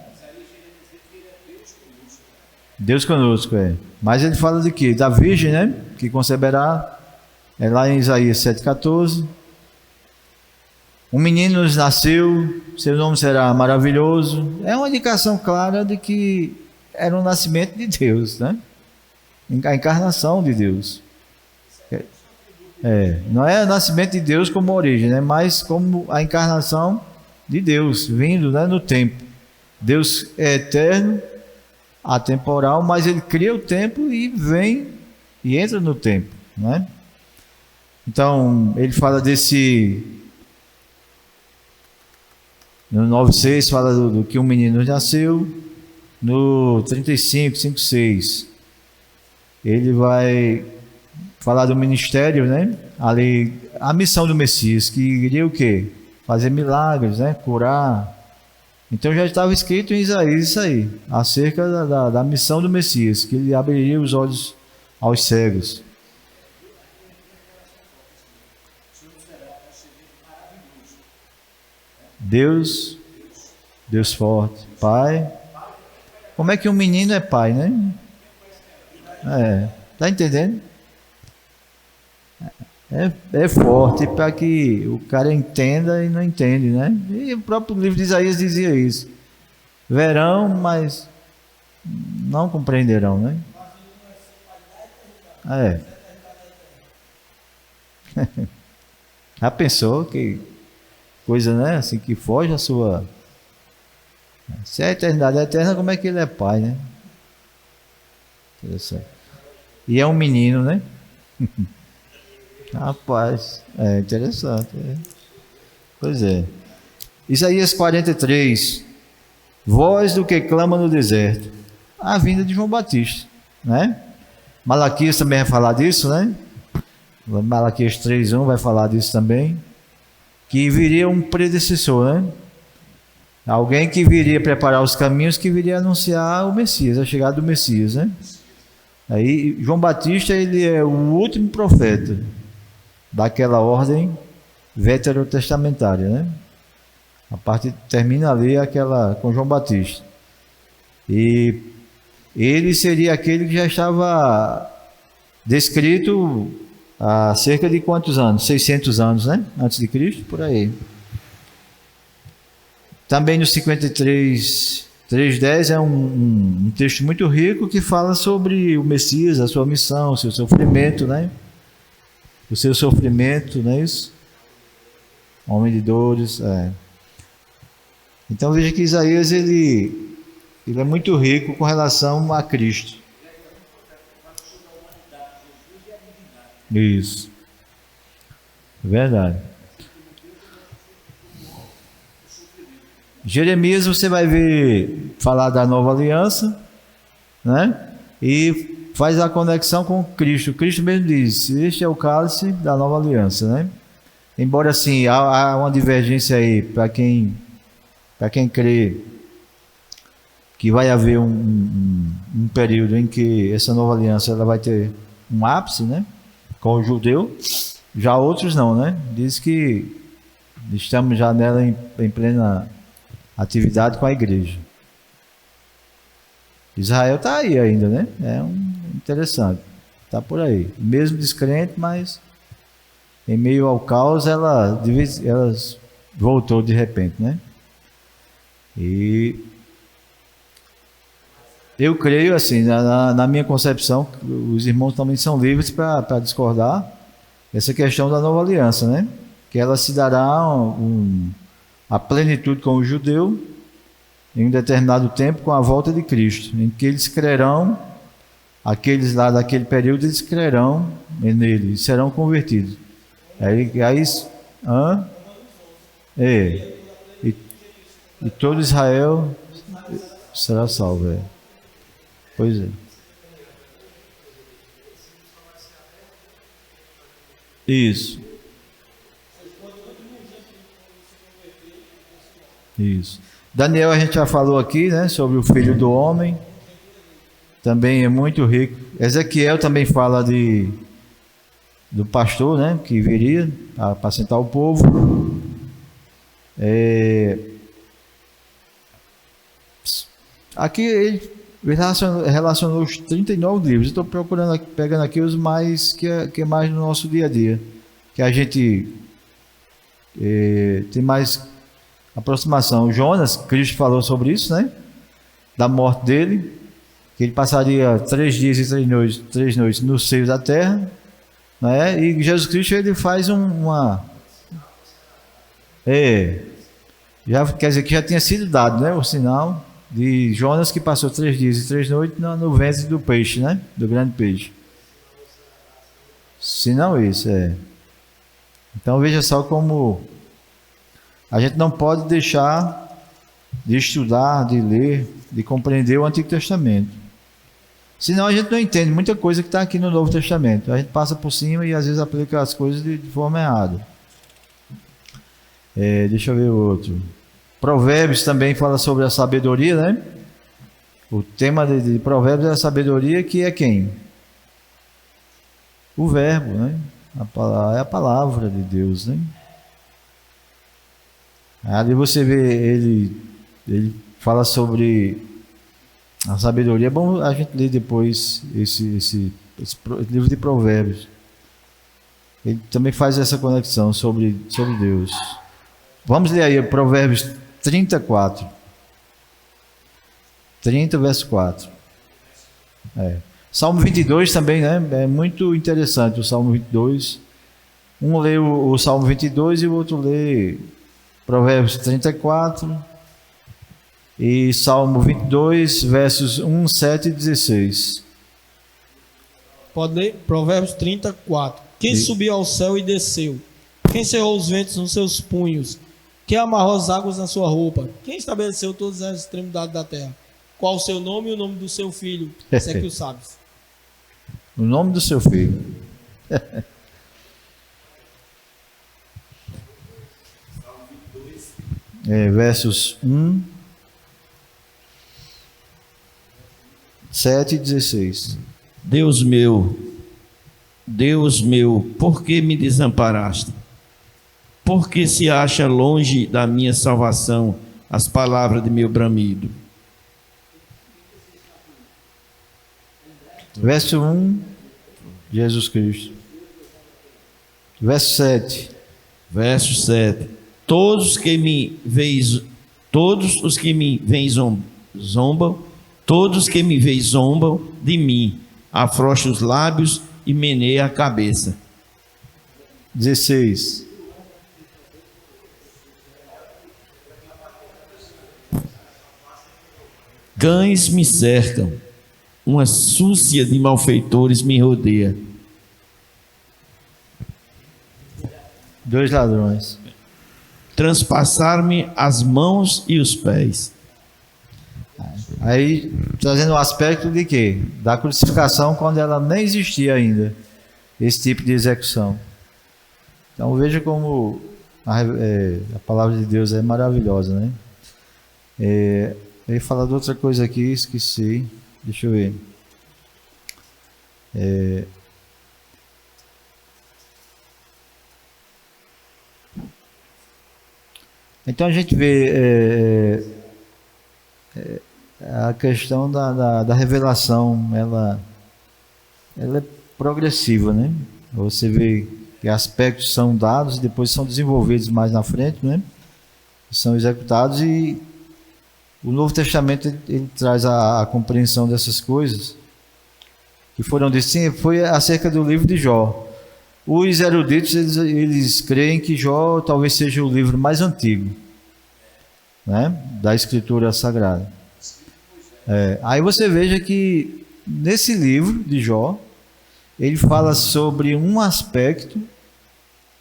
Deus conosco, Mas ele fala de quê? Da Virgem, né? Que conceberá, lá em Isaías 7,14. Um menino nos nasceu, seu nome será maravilhoso. É uma indicação clara de que era um nascimento de Deus, né? A encarnação de Deus. Não é o nascimento de Deus como origem, né? Mas como a encarnação de Deus, vindo, né, no tempo. Deus é eterno, atemporal, mas ele cria o tempo e vem e entra no tempo, né? Então, ele fala no 9,6 fala do que um menino nasceu. No 35, 5,6 ele vai falar do ministério, né? Ali, a missão do Messias, que iria o quê? Fazer milagres, né? Curar. Então já estava escrito em Isaías isso aí, acerca da missão do Messias, que ele abriria os olhos aos cegos. Deus forte, Pai. Como é que um menino é pai, né? Tá entendendo? É forte para que o cara entenda e não entende, né? E o próprio livro de Isaías dizia isso. Verão, mas não compreenderão, né? Já pensou que coisa, né? Assim, que foge a sua... Se a eternidade é eterna, como é que ele é pai, né? Interessante. E é um menino, né? Rapaz, interessante. Pois é. Isaías 43. Voz do que clama no deserto. A vinda de João Batista, né? Malaquias também vai falar disso, né? Malaquias 3:1 vai falar disso também, que viria um predecessor, né? Alguém que viria preparar os caminhos, que viria anunciar o Messias, a chegada do Messias, né? Aí João Batista, ele é o último profeta daquela ordem veterotestamentária, né? A parte termina ali aquela com João Batista. E ele seria aquele que já estava descrito há cerca de quantos anos? 600 anos, né? Antes de Cristo, por aí. Também no 53:310 é um texto muito rico que fala sobre o Messias, a sua missão, o seu sofrimento, né? O seu sofrimento, não é isso? Homem de dores, Então veja que Isaías ele é muito rico com relação a Cristo. Isso. Verdade. Jeremias você vai ver falar da nova aliança, né? E faz a conexão com Cristo. Cristo mesmo diz: este é o cálice da nova aliança, né? Embora assim há uma divergência aí para quem crê que vai haver um período em que essa nova aliança ela vai ter um ápice, né? Com o judeu. Já outros não, né? Diz que estamos já nela em plena atividade com a igreja. Israel está aí ainda, né? Interessante. Está por aí. Mesmo descrente, mas em meio ao caos ela voltou de repente, né? E eu creio assim, na minha concepção, os irmãos também são livres para discordar essa questão da nova aliança, né? Que ela se dará a plenitude com o judeu em um determinado tempo com a volta de Cristo, em que eles crerão, aqueles lá daquele período, eles crerão nele, serão convertidos. E todo Israel será salvo. Pois é. Isso. Isso. Daniel, a gente já falou aqui, né, sobre o filho do homem. Também é muito rico. Ezequiel também fala do pastor, né, que viria a apacentar o povo. Aqui ele relacionou os 39 livros. Estou pegando aqui os mais que é mais no nosso dia a dia, que a gente tem mais aproximação. Jonas, Cristo falou sobre isso, né? Da morte dele, que ele passaria 3 dias e 3 noites no seio da terra, né? E Jesus Cristo ele faz já quer dizer que já tinha sido dado, né? O sinal de Jonas, que passou 3 dias e 3 noites no ventre do peixe, né? Do grande peixe. Se não isso, Então veja só como a gente não pode deixar de estudar, de ler, de compreender o Antigo Testamento. Senão a gente não entende muita coisa que está aqui no Novo Testamento. A gente passa por cima e às vezes aplica as coisas de forma errada. Deixa eu ver o outro. Provérbios também fala sobre a sabedoria, né? O tema de Provérbios é a sabedoria, que é quem? O verbo, né? É a palavra de Deus, né? Ali você vê ele fala sobre a sabedoria. É bom a gente ler depois esse livro de Provérbios. Ele também faz essa conexão sobre Deus. Vamos ler aí Provérbios 34. 30, verso 4. Salmo 22 também, né? É muito interessante o Salmo 22. Um lê o Salmo 22 e o outro lê Provérbios 34 e Salmo 22, versos 1, 7 e 16. Pode ler? Provérbios 34. Quem subiu ao céu e desceu? Quem cerrou os ventos nos seus punhos? Quem amarrou as águas na sua roupa? Quem estabeleceu todas as extremidades da terra? Qual o seu nome e o nome do seu filho? Se é que o sabes. O nome do seu filho. versos 1, 7 e 16. Deus meu, por que me desamparaste? Por que se acha longe da minha salvação as palavras de meu bramido? Verso 1, Jesus Cristo. Verso 7. Verso 7. Todos os que me veem zombam, todos que me veem zombam de mim, afrouxa os lábios e meneia a cabeça. 16. Cães me cercam, uma súcia de malfeitores me rodeia. 2 ladrões. Transpassaram-me as mãos e os pés. Aí, trazendo o aspecto de quê? Da crucificação, quando ela nem existia ainda, esse tipo de execução. Então, veja como a palavra de Deus é maravilhosa, né? Eu ia falar de outra coisa aqui, esqueci. Deixa eu ver. Então a gente vê a questão da revelação, ela é progressiva, né? Você vê que aspectos são dados e depois são desenvolvidos mais na frente, né? São executados, e o Novo Testamento ele traz a compreensão dessas coisas que foram ditas. Foi acerca do livro de Jó. Os eruditos eles creem que Jó talvez seja o livro mais antigo, né, da Escritura Sagrada. Aí você veja que nesse livro de Jó ele fala sobre um aspecto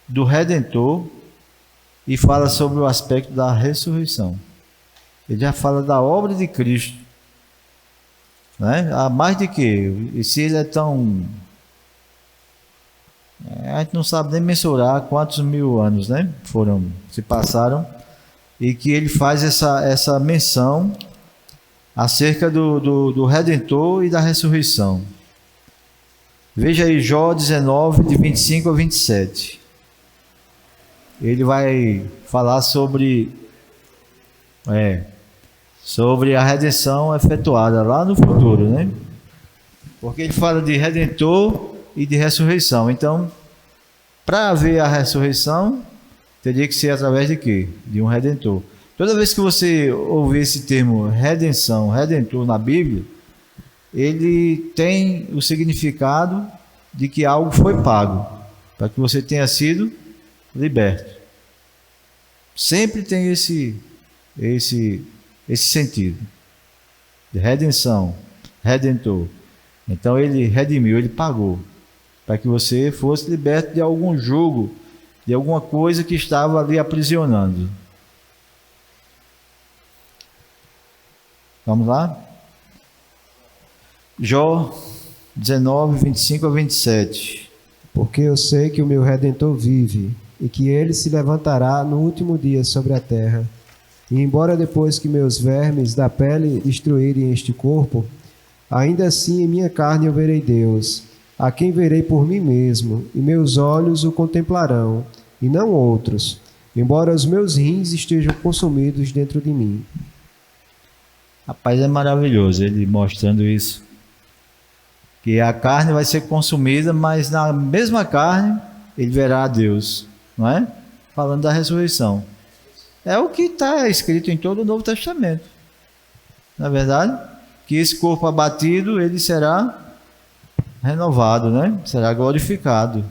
do Redentor e fala sobre o aspecto da ressurreição. Ele já fala da obra de Cristo, né? A mais de que, e se ele é tão... a gente não sabe nem mensurar quantos mil anos, né, se passaram, e que ele faz essa menção acerca do Redentor e da ressurreição. Veja aí Jó 19, de 25 a 27. Ele vai falar sobre a redenção efetuada lá no futuro, né? Porque ele fala de Redentor e de ressurreição. Então, para haver a ressurreição, teria que ser através de quê? De um Redentor. Toda vez que você ouvir esse termo redenção, Redentor na Bíblia, ele tem o significado de que algo foi pago, para que você tenha sido liberto. Sempre tem esse sentido de redenção, Redentor. Então ele redimiu, ele pagou, para que você fosse liberto de algum jugo, de alguma coisa que estava ali aprisionando. Vamos lá? Jó 19, 25 a 27. Porque eu sei que o meu Redentor vive, e que ele se levantará no último dia sobre a terra. E embora depois que meus vermes da pele destruírem este corpo, ainda assim em minha carne eu verei Deus, a quem verei por mim mesmo, e meus olhos o contemplarão, e não outros, embora os meus rins estejam consumidos dentro de mim. Rapaz, é maravilhoso ele mostrando isso. Que a carne vai ser consumida, mas na mesma carne ele verá a Deus, não é? Falando da ressurreição. É o que está escrito em todo o Novo Testamento. Não é verdade? Que esse corpo abatido, ele será renovado, né? Será glorificado.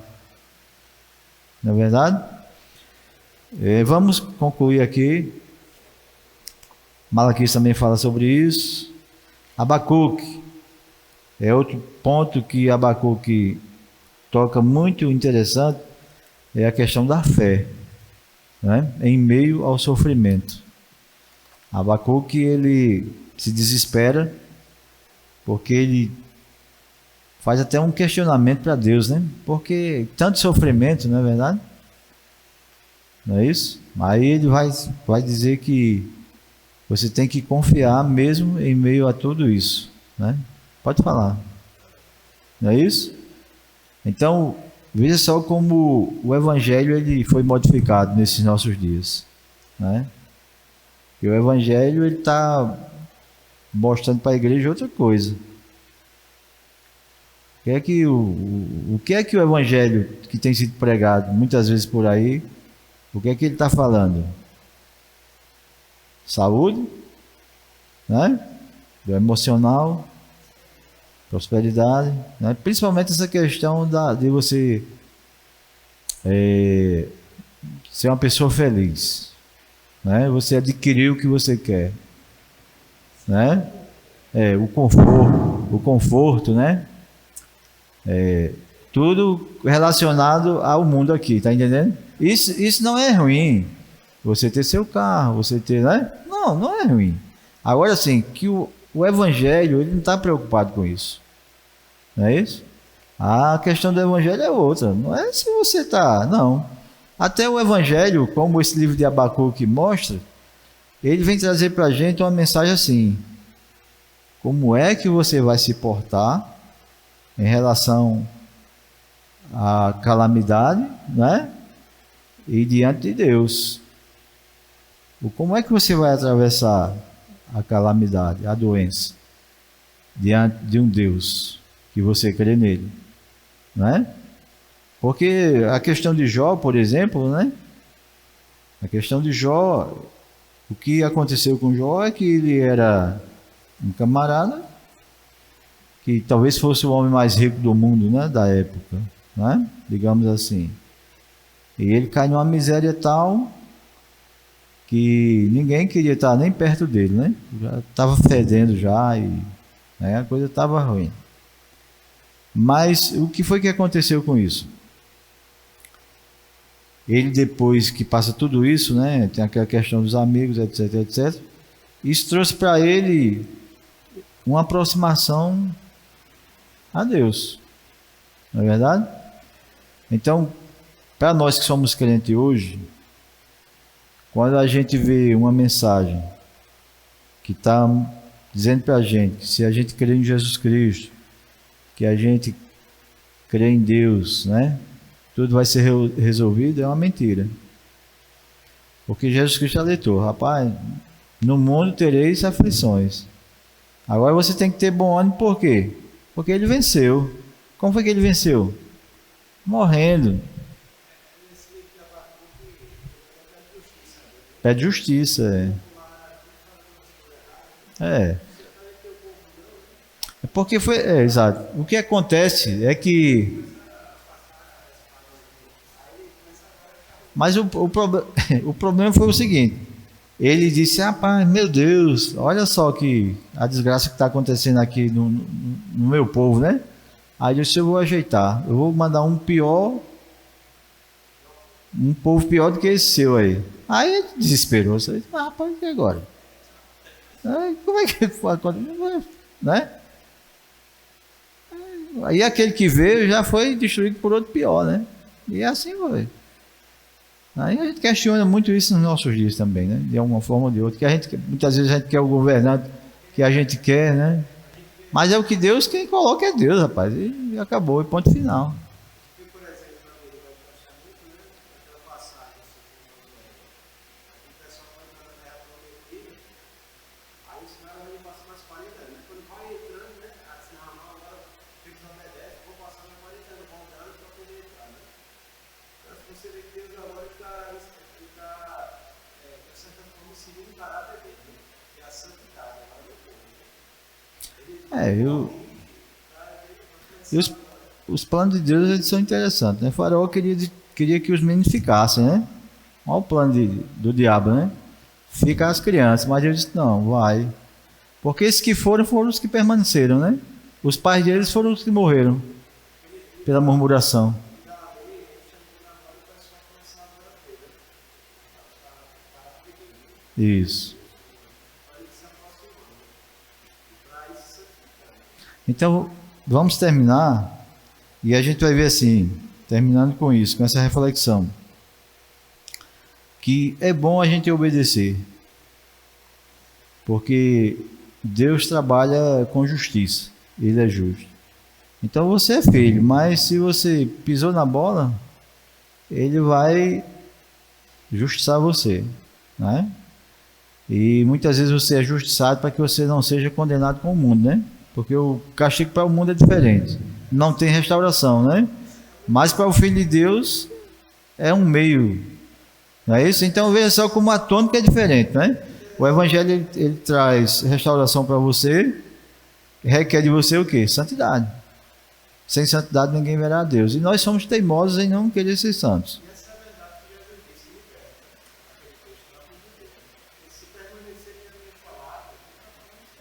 Não é verdade? Vamos concluir aqui. Malaquias também fala sobre isso. Abacuque é outro ponto que Abacuque toca muito interessante, é a questão da fé, né? Em meio ao sofrimento. Abacuque ele se desespera porque ele faz até um questionamento para Deus, né? Porque tanto sofrimento, não é verdade? Não é isso? Aí ele vai dizer que você tem que confiar mesmo em meio a tudo isso, né? Pode falar. Não é isso? Então, veja só como o evangelho ele foi modificado nesses nossos dias, né? E o evangelho ele está mostrando para a igreja outra coisa. O que é que o evangelho que tem sido pregado muitas vezes por aí, o que é que ele está falando? Saúde, né? Do emocional, prosperidade, né? Principalmente essa questão de você ser uma pessoa feliz, né? Você adquirir o que você quer, né? O conforto, né? Tudo relacionado ao mundo aqui, tá entendendo? Isso não é ruim. Você ter seu carro, você ter, né? Não é ruim. Agora sim, que o evangelho ele não está preocupado com isso, não é isso? A questão do evangelho é outra. Não é se você está, não. Até o evangelho, como esse livro de Abacuque mostra, ele vem trazer para a gente uma mensagem assim: como é que você vai se portar em relação à calamidade, né? E diante de Deus. Como é que você vai atravessar a calamidade, a doença, diante de um Deus que você crê nele, né? Porque a questão de Jó, por exemplo, né? A questão de Jó, o que aconteceu com Jó é que ele era um camarada que talvez fosse o homem mais rico do mundo, né? Da época, né? Digamos assim. E ele cai numa miséria tal que ninguém queria estar nem perto dele, né? Já estava fedendo já e, né, a coisa estava ruim. Mas o que foi que aconteceu com isso? Ele, depois que passa tudo isso, né, tem aquela questão dos amigos, etc, etc, isso trouxe para ele uma aproximação a Deus, não é verdade? Então, para nós que somos crentes hoje, quando a gente vê uma mensagem que está dizendo para a gente que se a gente crê em Jesus Cristo, que a gente crê em Deus, né, tudo vai ser resolvido, é uma mentira. Porque Jesus Cristo alertou: rapaz, no mundo tereis aflições. Agora você tem que ter bom ânimo, por quê? Porque ele venceu. Como foi que ele venceu? Morrendo. Pede justiça, é porque foi, exato. O que acontece é que, mas o problema foi o seguinte: ele disse: rapaz, meu Deus, olha só que a desgraça que está acontecendo aqui no meu povo, né? Aí eu disse: eu vou ajeitar, eu vou mandar um povo pior do que esse seu aí. Aí ele desesperou, você disse: rapaz, e agora? Como é que pode acontecer? Né? Aí aquele que veio já foi destruído por outro pior, né? E assim foi. Aí a gente questiona muito isso nos nossos dias também, né? De alguma forma ou de outra. Muitas vezes a gente quer o governante que a gente quer, né? Mas é o que Deus, quem coloca é Deus, rapaz. E acabou, e ponto final. Os planos de Deus eles são interessantes, né? Faraó queria que os meninos ficassem, né? Olha o plano do diabo, né? Fica as crianças, mas Deus disse: não, vai. Porque esses que foram os que permaneceram, né? Os pais deles foram os que morreram pela murmuração. Isso. Então, vamos terminar e a gente vai ver assim, terminando com isso, com essa reflexão. que é bom a gente obedecer, porque Deus trabalha com justiça, Ele é justo. Então você é filho, mas se você pisou na bola, Ele vai justiçar você, né? E muitas vezes você é justiçado para que você não seja condenado com o mundo, né? Porque o castigo para o mundo é diferente, não tem restauração, né? Mas para o Filho de Deus é um meio, não é isso? Então veja só como a tônica é diferente, né? O Evangelho ele traz restauração para você, requer de você o quê? Santidade. Sem santidade ninguém verá a Deus. E nós somos teimosos em não querer ser santos.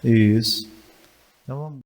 Isso. Então vamos.